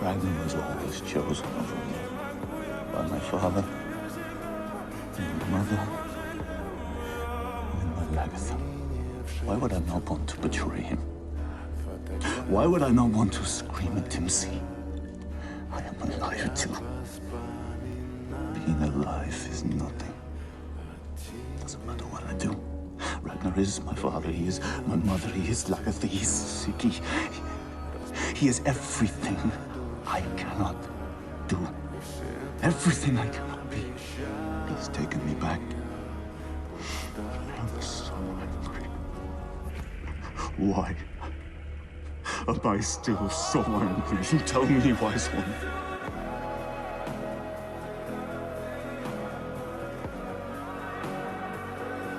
Ragnar was always chosen over me by my father, and my mother, and my Lagatha. Why would I not want to betray him? Why would I not want to scream at him? See, I am a liar too. Being alive is nothing. Doesn't matter what I do. Ragnar is my father, he is my mother, he is Lagatha, he is Siggy. He is everything I cannot do. Everything I cannot be. He's taken me back. I'm so angry. Why am I still so angry? You tell me, wise one.